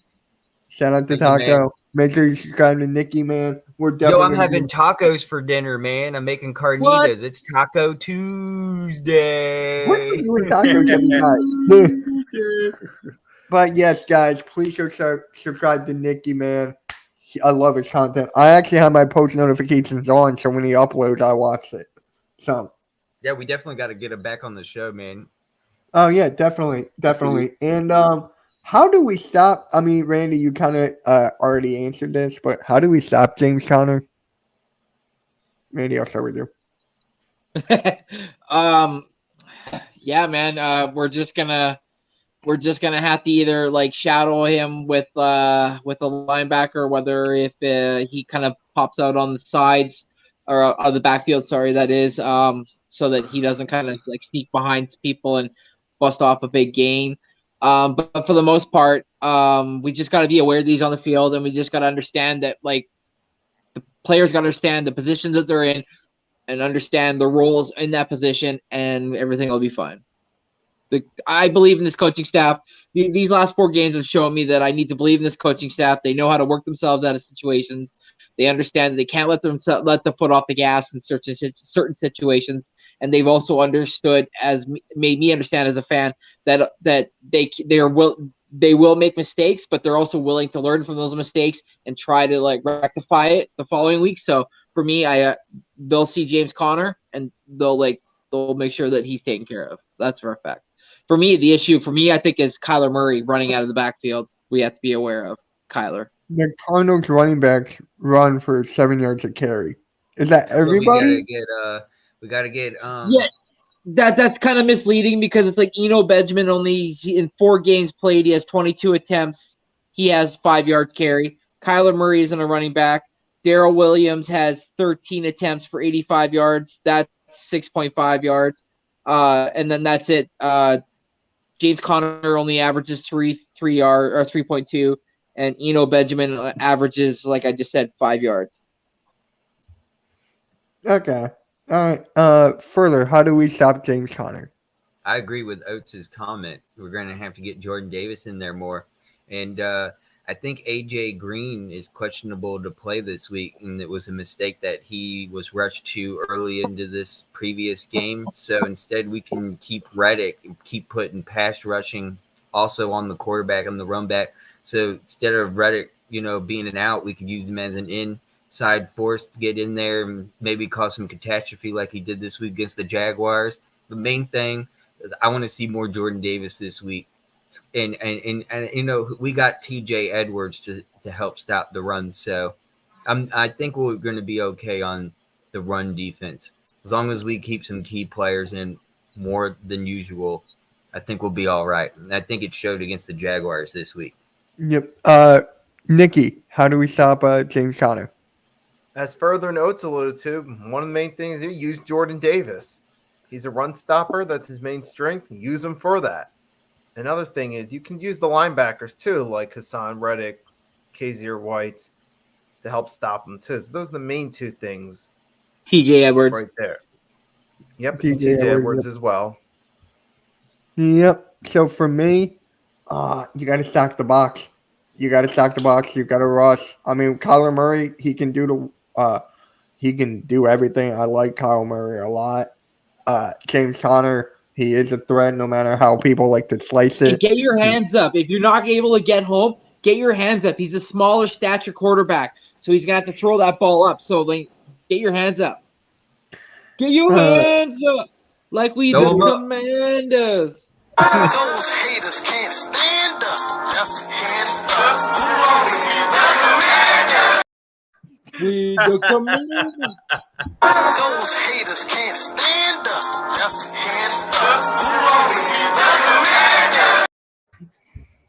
Shout out to Taco. Make sure you subscribe to Nikki, man. We're definitely. I'm having tacos for dinner, man. I'm making carnitas. What? It's Taco Tuesday. What are you doing tacos every night? But yes, guys, please go subscribe to Nikki, man. I love his content. I actually have my post notifications on, so when he uploads, I watch it. So. Yeah, we definitely got to get him back on the show, man. Oh yeah, definitely. And how do we stop? I mean, Randy, you kind of already answered this, but how do we stop James Conner? Randy, I'll start with you. Yeah, man. We're just gonna have to either like shadow him with a linebacker, whether if he kind of pops out on the sides or the backfield. Sorry, that is, so that he doesn't kind of like sneak behind people and bust off a big gain. But for the most part, we just got to be aware that he's on the field, and we just got to understand that like the players got to understand the positions that they're in and understand the roles in that position, and everything will be fine. I believe in this coaching staff. These last 4 games have shown me that I need to believe in this coaching staff. They know how to work themselves out of situations. They understand that they can't let the foot off the gas in certain situations. And they've also understood, as made me understand as a fan, that they will make mistakes, but they're also willing to learn from those mistakes and try to like rectify it the following week. So for me, they'll see James Conner and they'll make sure that he's taken care of. That's for a fact. For me, the issue for me, I think, is Kyler Murray running out of the backfield. We have to be aware of Kyler. The Cardinals running backs run for 7 yards a carry. Is that But everybody? we gotta get Yeah, that's kind of misleading because it's like Eno Benjamin in 4 games played, he has 22 attempts. He has 5-yard carry. Kyler Murray isn't a running back. Darrell Williams has 13 attempts for 85 yards. That's 6.5 yards. And then that's it. James Conner only averages 3 yard or 3.2, and Eno Benjamin averages, like I just said, 5 yards. Okay. All right. Further, how do we stop James Conner? I agree with Oates' comment. We're going to have to get Jordan Davis in there more. And I think A.J. Green is questionable to play this week, and it was a mistake that he was rushed to early into this previous game. So instead, we can keep Reddick and keep putting pass rushing also on the quarterback and the run back. So instead of Reddick, being an out, we could use him as an inside force to get in there and maybe cause some catastrophe like he did this week against the Jaguars. The main thing is I want to see more Jordan Davis this week. And we got TJ Edwards to help stop the run. So I think we're going to be okay on the run defense. As long as we keep some key players in more than usual, I think we'll be all right. And I think it showed against the Jaguars this week. Yep. Nikki, how do we stop James Conner? As further notes alluded to, one of the main things is use Jordan Davis. He's a run stopper. That's his main strength. Use him for that. Another thing is you can use the linebackers too, like Hassan Reddick, Kazir White, to help stop them too. So those are the main 2 things. TJ Edwards. Right there. Yep, TJ TJ Edwards as well. Yep. So for me, you got to stack the box. You got to rush. I mean, Kyler Murray, he can do everything. I like Kyler Murray a lot. James Conner, he is a threat no matter how people like to slice it. And get your hands up. If you're not able to get home, get your hands up. He's a smaller stature quarterback, so he's going to have to throw that ball up. So get your hands up. Get your hands up like we the Commanders. Those haters can't stand us. Left hand up. We the Commanders. Those haters can't stand us. Left hand up.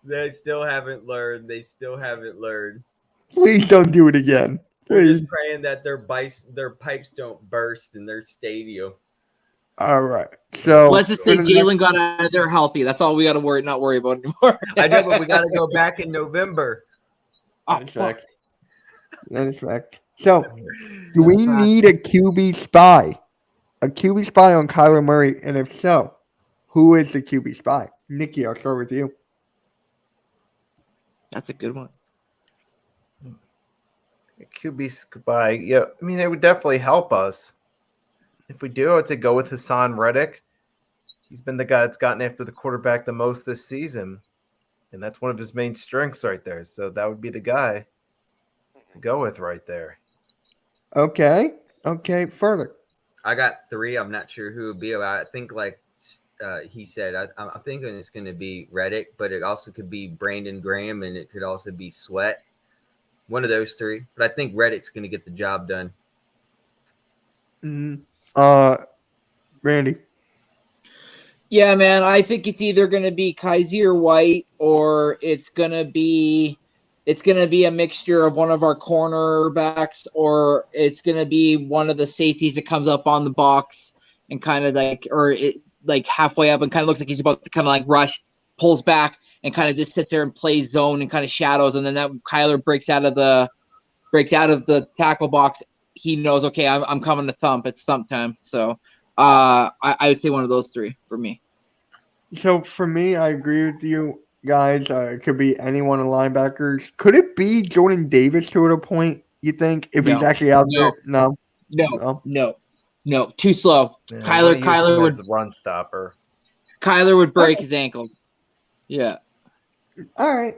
They still haven't learned. Please don't do it again. We're Please. just praying that their pipes don't burst in their stadium. All right. So let's just say Jalen got out of there healthy. That's all we got to not worry about anymore. I know, but we got to go back in November. That is fact. So, do we need a QB spy? A QB spy on Kyler Murray? And if so, who is the QB spy? Nikki, I'll start with you. That's a good one. QB spy. Yeah, I mean, it would definitely help us. If we do, I'd say go with Hassan Reddick. He's been the guy that's gotten after the quarterback the most this season. And that's one of his main strengths right there. So that would be the guy to go with right there. Okay. Further. I got 3. I'm not sure who it would be. I think like he said, I'm thinking it's going to be Reddick, but it also could be Brandon Graham, and it could also be Sweat. One of those 3. But I think Reddick's going to get the job done. Randy. Yeah, man. I think it's either going to be Kaiser White or it's going to be a mixture of one of our cornerbacks, or it's going to be one of the safeties that comes up on the box and kind of like halfway up and kind of looks like he's about to kind of like rush, pulls back and kind of just sit there and plays zone and kind of shadows. And then that Kyler breaks out of the tackle box. He knows, okay, I'm coming to thump. It's thump time. So I would say one of those 3 for me. So for me, I agree with you guys. It could be any one of the linebackers. Could it be Jordan Davis to a point, you think, if he's actually out there? No. Too slow. Yeah, Kyler would the run stopper. Kyler would break his ankle. Yeah. All right,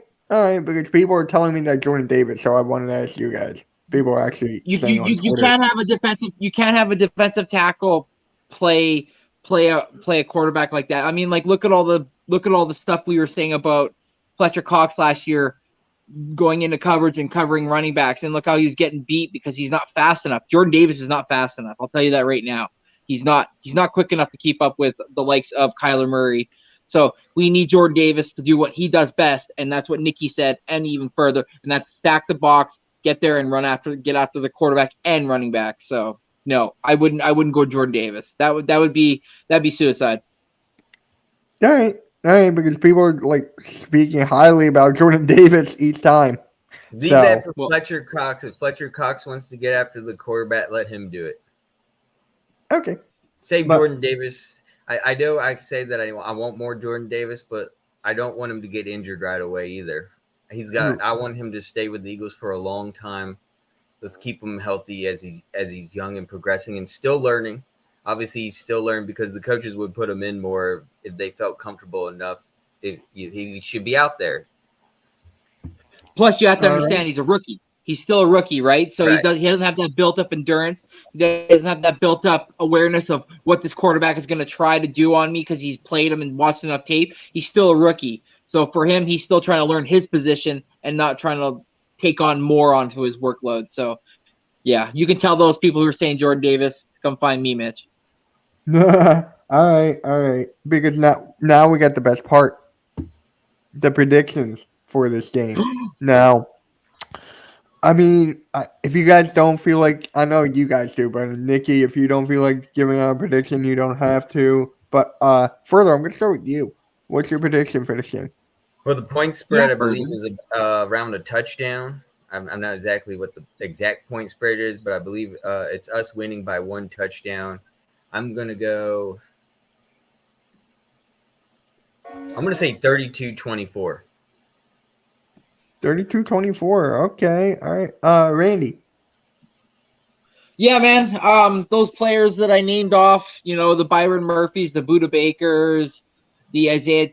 because people are telling me that Jordan Davis, so I wanted to ask you guys. People are actually saying on You Twitter. can't have a defensive tackle play a quarterback like that. I mean, like look at all the stuff we were saying about Fletcher Cox last year going into coverage and covering running backs, and look how he's getting beat because he's not fast enough. Jordan Davis is not fast enough. I'll tell you that right now. He's not quick enough to keep up with the likes of Kyler Murray. So we need Jordan Davis to do what he does best, and that's what Nikki said, and even further, and that's stack the box, get there and get after the quarterback and running back. So no, I wouldn't go Jordan Davis. That'd be suicide. All right, because people are like speaking highly about Jordan Davis each time. Leave So- that for Fletcher Cox. If Fletcher Cox wants to get after the quarterback, let him do it. Okay. Save But- Jordan Davis. I know I say that I want more Jordan Davis, but I don't want him to get injured right away either. I want him to stay with the Eagles for a long time. Let's keep him healthy as he's young and progressing and still learning. Obviously, he's still learning because the coaches would put him in more if they felt comfortable enough. He should be out there. Plus, you have to All understand he's a rookie. He's still a rookie, right? So Right. he doesn't have that built up endurance. He doesn't have that built up awareness of what this quarterback is going to try to do on me because he's played him and watched enough tape. He's still a rookie. So for him, he's still trying to learn his position and not trying to take on more onto his workload. So yeah, you can tell those people who are saying Jordan Davis, come find me, Mitch. all right. Because now we got the best part. The predictions for this game. Now, I mean, if you guys don't feel like, I know you guys do, but Nikki, if you don't feel like giving out a prediction, you don't have to. But further, I'm going to start with you. What's your prediction for this game? Well, the point spread, Yeah, I believe, is around a touchdown. I'm not exactly what the exact point spread is, but I believe it's us winning by 1 touchdown. I'm going to say 32-24. 32-24. Okay. All right. Randy. Yeah, man. Those players that I named off, the Byron Murphys, the Buda Bakers, the Isaiah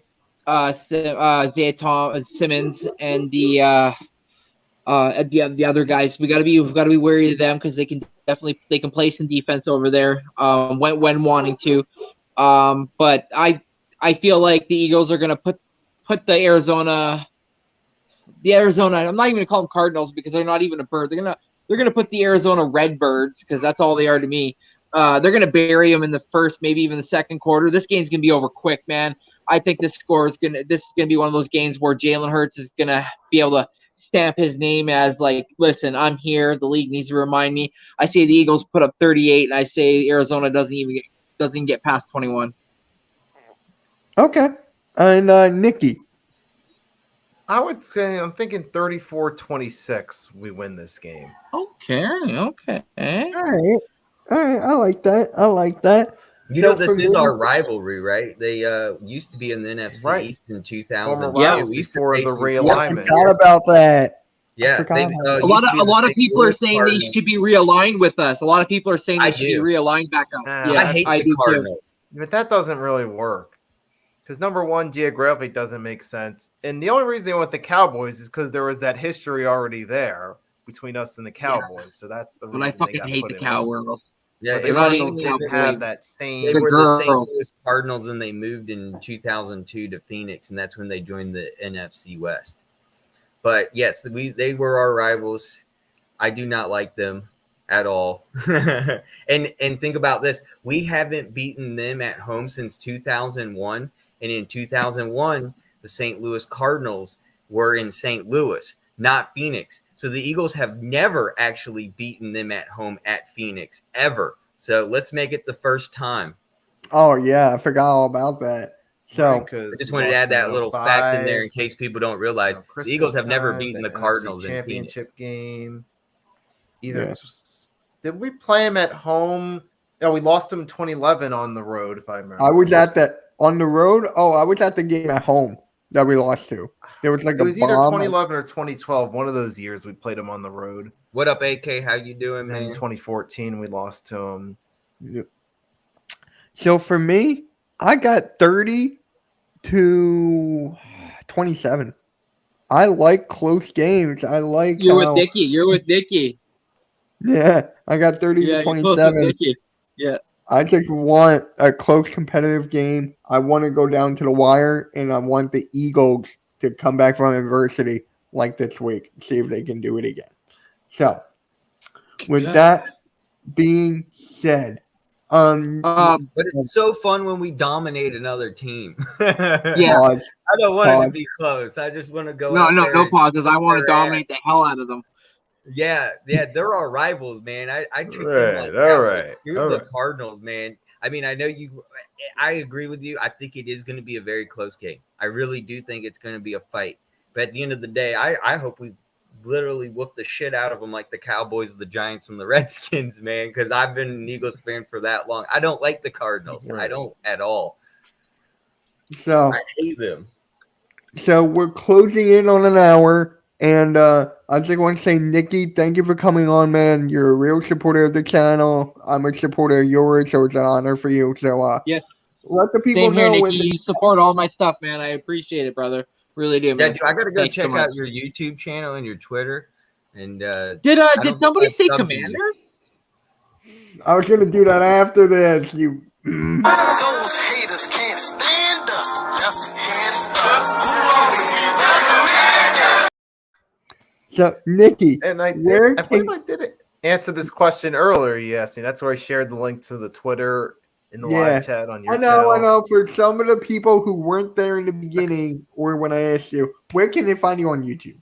Simmons, and the other guys. We gotta be wary of them because they can play some defense over there. When wanting to. But I feel like the Eagles are gonna put the Arizona. I'm not even gonna call them Cardinals because they're not even a bird. They're gonna put the Arizona Redbirds because that's all they are to me. They're gonna bury them in the first, maybe even the second quarter. This game's gonna be over quick, man. I think this is gonna be one of those games where Jalen Hurts is gonna be able to stamp his name as like, listen, I'm here. The league needs to remind me. I say the Eagles put up 38, and I say Arizona doesn't even get past 21. Okay. And Nikki. I would say I'm thinking 34-26. We win this game. Okay. All right. I like that. You So know, this for is me- our rivalry, right? They used to be in the NFC Right. East in Former 2002. rivals We used to before face the them I realignment. forgot about that. Yeah, forgot they, about A used to be lot the of St. people are Louis saying Cardinals. they should be realigned with us. A lot of people are saying they I should be do. realigned back up. Yeah, Yeah, I hate the do too. Cardinals. But that doesn't really work. Because number one, geographically doesn't make sense. And the only reason they went the Cowboys is because there was that history already there between us and the Cowboys. So that's the reason But I they fucking got hate put the in. Cowgirls. Yeah, But the it was Cardinals mainly didn't that have they- that same. They The were the St. girl. Louis Cardinals, and they moved in 2002 to Phoenix, and that's when they joined the NFC West. But yes, they were our rivals. I do not like them at all. and think about this: we haven't beaten them at home since 2001, and in 2001, the St. Louis Cardinals were in St. Louis, not Phoenix. So the Eagles have never actually beaten them at home at Phoenix ever. So let's make it the first time. Oh yeah, I forgot all about that. So I just wanted to add that little fact in there in case people don't realize the Eagles have never beaten the Cardinals in Phoenix. Championship game. Yeah. Did we play them at home? No, we lost them 2011 on the road, if I remember. I was at that on the road. Oh, I was at the game at home that we lost to. There was like It was a either bomb. 2011 or 2012. One of those years we played them on the road. What up, AK? How you doing, And then in man? 2014 we lost to them. Yep. So for me, I got 30 to 27. I like close games. I like You're with how Nicky. You're with Nicky. yeah, I got 30 Yeah, to you're close with 27. Nicky. Yeah. I just want a close competitive game. I want to go down to the wire, and I want the Eagles to come back from adversity like this week, see if they can do it again. So, with that being said, Um, But it's so fun when we dominate another team. Yeah. pause. I don't want it to Pause. be close. I just want to go No, out no, there. no and pauses. I kick want to their dominate ass. the hell out of them. Yeah, they're our rivals, man. I treat them Right, like all that. right, You're all the right. Cardinals, man. I mean, I know you. I agree with you. I think it is going to be a very close game. I really do think it's going to be a fight. But at the end of the day, I hope we literally whoop the shit out of them like the Cowboys, the Giants, and the Redskins, man. Because I've been an Eagles fan for that long. I don't like the Cardinals. I Right. don't at all. So, I hate them. so we're closing in on an hour, and I just want to say, Nikki, thank you for coming on, man. You're a real supporter of the channel. I'm a supporter of yours, so it's an honor for you. So, Yes. let the people Same here, know Nicky. when. You support all my stuff, man. I appreciate it, brother. Really do, Yeah, man. dude, I gotta go Thanks so check much. out your YouTube channel and your Twitter. And Did I don't did think somebody I've say subbed to you. Commander? I was gonna do that after this. You. Those haters can't stand us. Left hand up. So, Nikki, And I where did. I believe can I did answer this question earlier. You asked me. That's where I shared the link to the Twitter in the Yeah. live chat on your I know. channel. For some of the people who weren't there in the beginning or when I asked you, where can they find you on YouTube?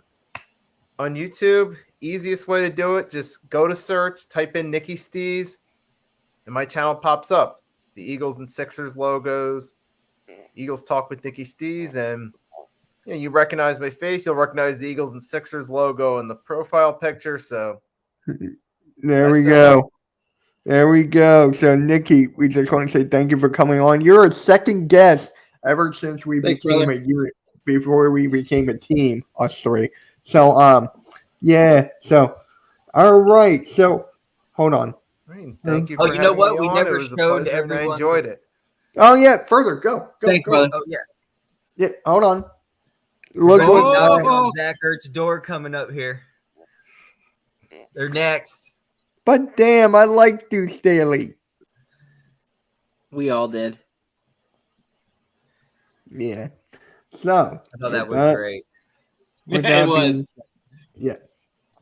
On YouTube, easiest way to do it, just go to search, type in Nicky Stees, and my channel pops up. The Eagles and Sixers logos. Eagles Talk with Nicky Stees, and you recognize my face. You'll recognize the Eagles and Sixers logo in the profile picture. So There we That's go. There we go. So, Nikki, we just want to say thank you for coming on. You're a second guest ever since we Thanks, became brother. a unit, before we became a team, us three. So, yeah. So, all right. So, hold on. thank you Oh, for you know having what? me We on. It never was a showed pleasure, and I everyone. enjoyed it. Oh, yeah. Further. Go. Thanks, brother. Oh yeah. Yeah. Hold on. Look We're what. knocking Oh. on Zach Ertz's door coming up here. They're next. But damn, I like Deuce Staley. We all did. Yeah. So, I thought that with was great. with It that was. being- yeah.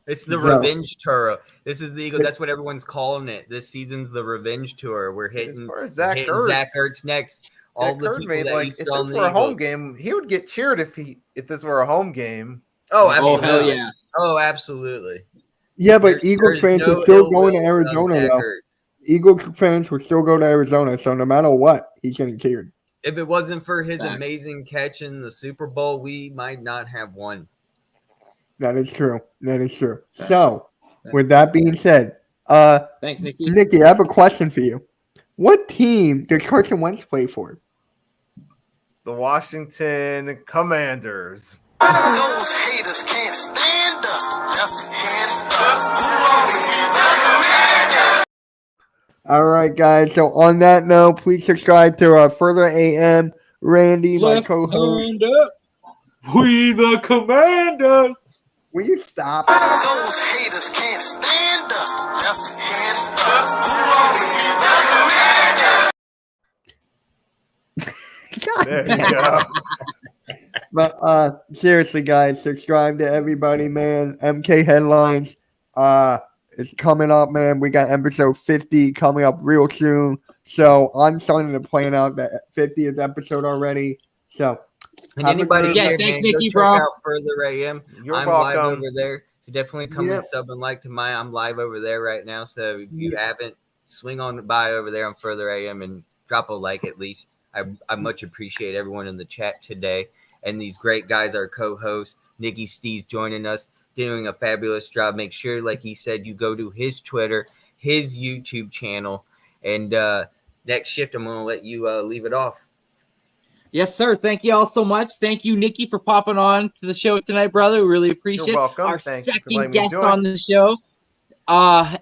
It's the So- revenge tour. This is the Eagles. That's what everyone's calling it. This season's the revenge tour. We're As hitting, far as we're Zach hitting Ertz, Zach Ertz next. All Zach the Ertz people made, that like, used if to on this the were a home Eagles. game, he would get cheered if this were a home game. Oh, Oh, absolutely. hell yeah. Oh, absolutely. Yeah, but There's- Eagles there's fans no are still ill going to will Arizona, Zach though. Ertz. Eagles fans will still go to Arizona, so no matter what, he's getting cheered. If it wasn't for his Facts. amazing catch in the Super Bowl, we might not have won. That is true. That is true. So, with that being said, Thanks, Nicky. Nikki, I have a question for you. What team does Carson Wentz play for? The Washington Commanders. Those haters can't stand us. Left hand up. All right, guys. So, on that note, please subscribe to Further AM. Randy, my Left co-host. hand up. We the Commanders. Will you stop? Those haters can't stand us. Left hand up. There you go. But seriously, guys, subscribe to everybody, man. MK Headlines is coming up, man. We got episode 50 coming up real soon. So I'm starting to plan out the 50th episode already. So And have a anybody good- Yeah, here, thanks, man, go Nicky, check bro. out Further AM. You're I'm live welcome. over there. So definitely come Yeah. and sub and like to my. I'm live over there right now. So if you haven't, swing on by over there on Further AM and drop a like at least. I much appreciate everyone in the chat today. And these great guys, our co-hosts, Nicky Steve's joining us, doing a fabulous job. Make sure, like he said, you go to his Twitter, his YouTube channel. And next shift, I'm going to let you leave it off. Yes, sir. Thank you all so much. Thank you, Nicky, for popping on to the show tonight, brother. We really appreciate You're it. welcome. Our Thank you for second letting me guest join. on the show.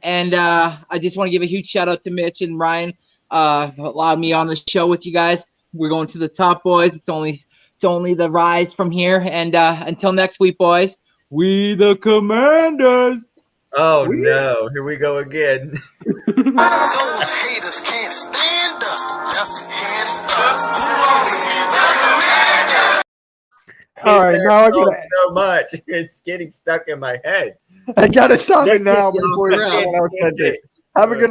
And I just want to give a huge shout out to Mitch and Ryan. Allowed me on the show with you guys. We're going to the top, boys. It's only It's only the rise from here. And until next week, boys, we the Commanders. Oh no, here we go again. Those haters can't stand us. Left hand up. All right, now I gotta, so much. It's getting stuck in my head. I gotta stop it That's it, now y'all. before For real. someone else says it. Have a good